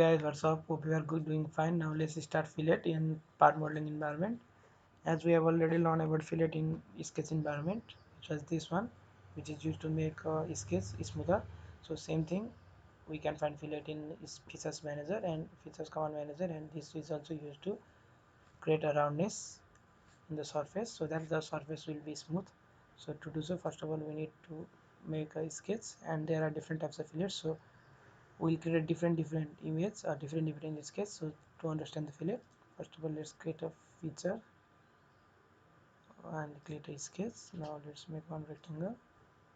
Guys, what's up? Hope you are good, doing fine. Now let's start fillet in part modeling environment. As we have already learned about fillet in sketch environment, which was this one, which is used to make sketch smoother. So same thing, we can find fillet in features manager and features command manager, and this is also used to create a roundness in the surface so that the surface will be smooth. So to do so, first of all, we need to make a sketch, and there are different types of fillets. So we'll create different images or different sketch. So to understand the fillet, first of all, let's create a feature and create a sketch. Now let's make one rectangle,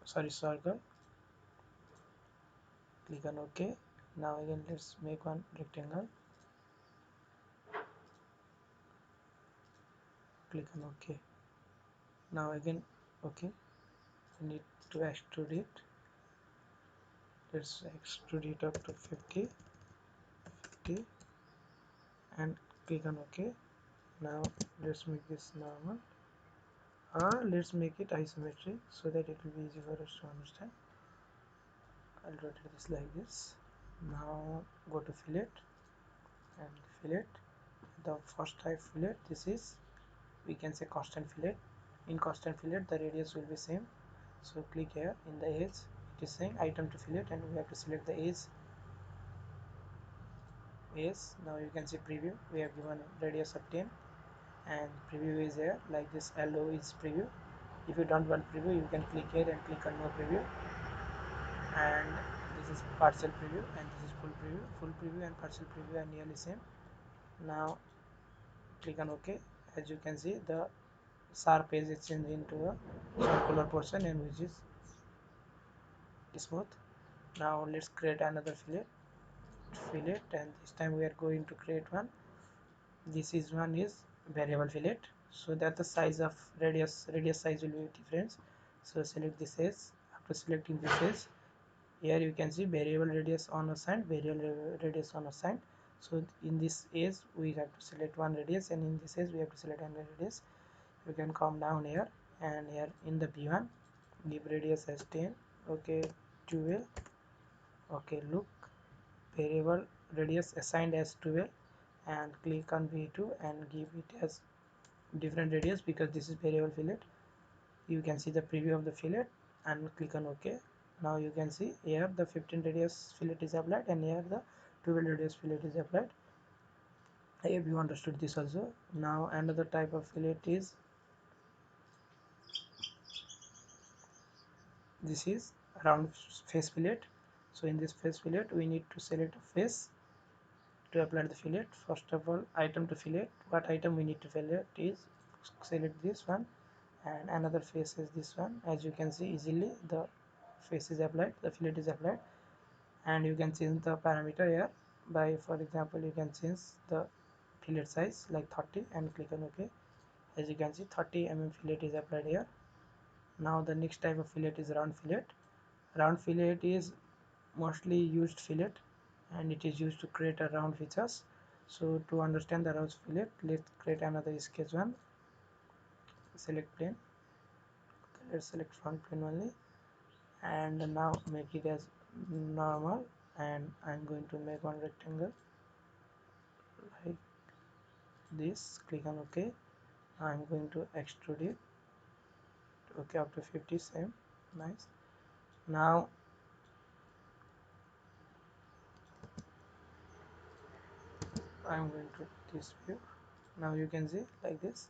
sorry, circle. Click on OK. Now again let's make one rectangle. Click on OK. Now again OK. We need to extrude it. Let's extrude it up to 50 and click on OK. Now let's make this normal, or let's make it isometric so that it will be easy for us to understand. I'll rotate this like this. Now go to fillet and fillet. The first type fillet, this is, we can say, constant fillet. In constant fillet the radius will be same. So click here in the edge, it is saying item to fillet, and we have to select the edge. Yes, now you can see preview. We have given radius of 10 and preview is here like this. LO is preview. If you don't want preview, you can click here and click on no preview, and this is partial preview and this is full preview. Full preview and partial preview are nearly same. Now click on OK. As you can see, the sharp edge is changed into a circular portion, and which is smooth. Now let's create another fillet, and this time we are going to create one. This is one is variable fillet, so that the size of radius size will be different. So select this edge. After selecting this edge, here you can see variable radius on assigned, variable radius on assigned. So in this edge we have to select one radius, and in this edge we have to select another radius. You can come down here, and here in the B1 give radius as 10. Okay, 12. Okay, look, variable radius assigned as 12, and click on B2 and give it as different radius because this is variable fillet. You can see the preview of the fillet and click on OK. Now you can see here the 15 radius fillet is applied, and here the 12 radius fillet is applied. I hope you understood this also. Now another type of fillet is, this is round face fillet. So in this face fillet we need to select a face to apply the fillet. First of all, item to fillet, what item we need to fillet is, select this one, and another face is this one. As you can see easily, the face is applied, the fillet is applied, and you can change the parameter here by, for example, you can change the fillet size like 30 and click on OK. As you can see, 30 fillet is applied here. Now the next type of fillet is round fillet. Round fillet is mostly used fillet, and it is used to create a round features. So to understand the round fillet, let's create another sketch one. Select plane. Okay, let's select front plane only, and now make it as normal, and I'm going to make one rectangle like this. Click on OK. I'm going to extrude it. Okay, up to 50, same, nice. Now I'm going to this view. Now you can see like this.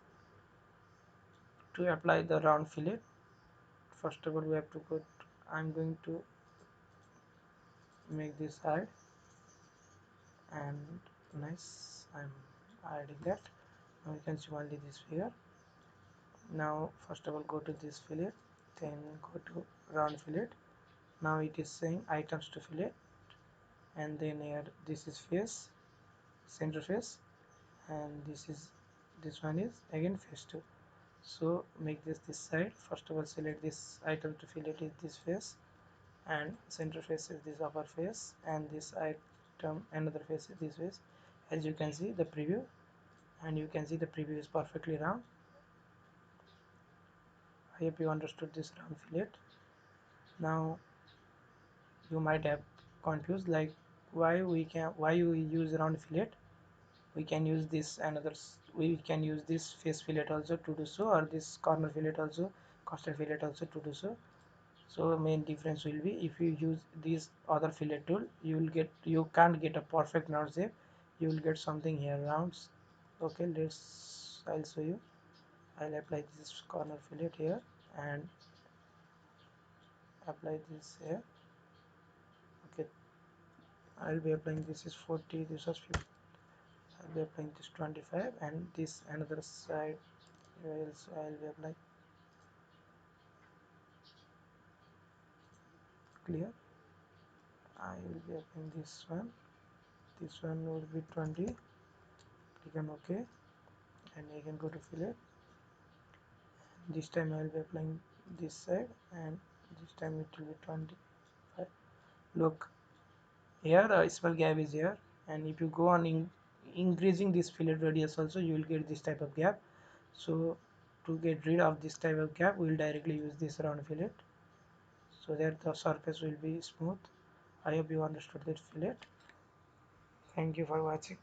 To apply the round fillet, first of all we have to go to, I'm going to make this hide, and nice, I'm hiding that. Now you can see only this figure. Now first of all go to this fillet, then go to round fillet. Now it is saying items to fillet, and then here this is face, center face, and this one is again face 2. So make this side. First of all select this item to fillet is this face, and center face is this upper face, and this item another face is this face. As you can see the preview, and you can see the preview is perfectly round. I hope you understood this round fillet. Now you might have confused like why we use round fillet. We can use this we can use this face fillet also to do so, or this corner fillet also, costed fillet also to do so. So main difference will be, if you use this other fillet tool, you can't get a perfect round shape, you will get something here rounds. Okay, I'll show you. I'll apply this corner fillet here and apply this here. Okay, I'll be applying, this is 40, this was 50. I'll be applying this 25, and this another side also I'll be applying. Clear? I will be applying this one. This one will be 20. Click on OK, and you can go to fillet. This time I will be applying this side, and this time it will be 25. Look, here a small gap is here, and if you go on increasing this fillet radius also, you will get this type of gap. So to get rid of this type of gap, we will directly use this round fillet, so that the surface will be smooth. I hope you understood that fillet. Thank you for watching.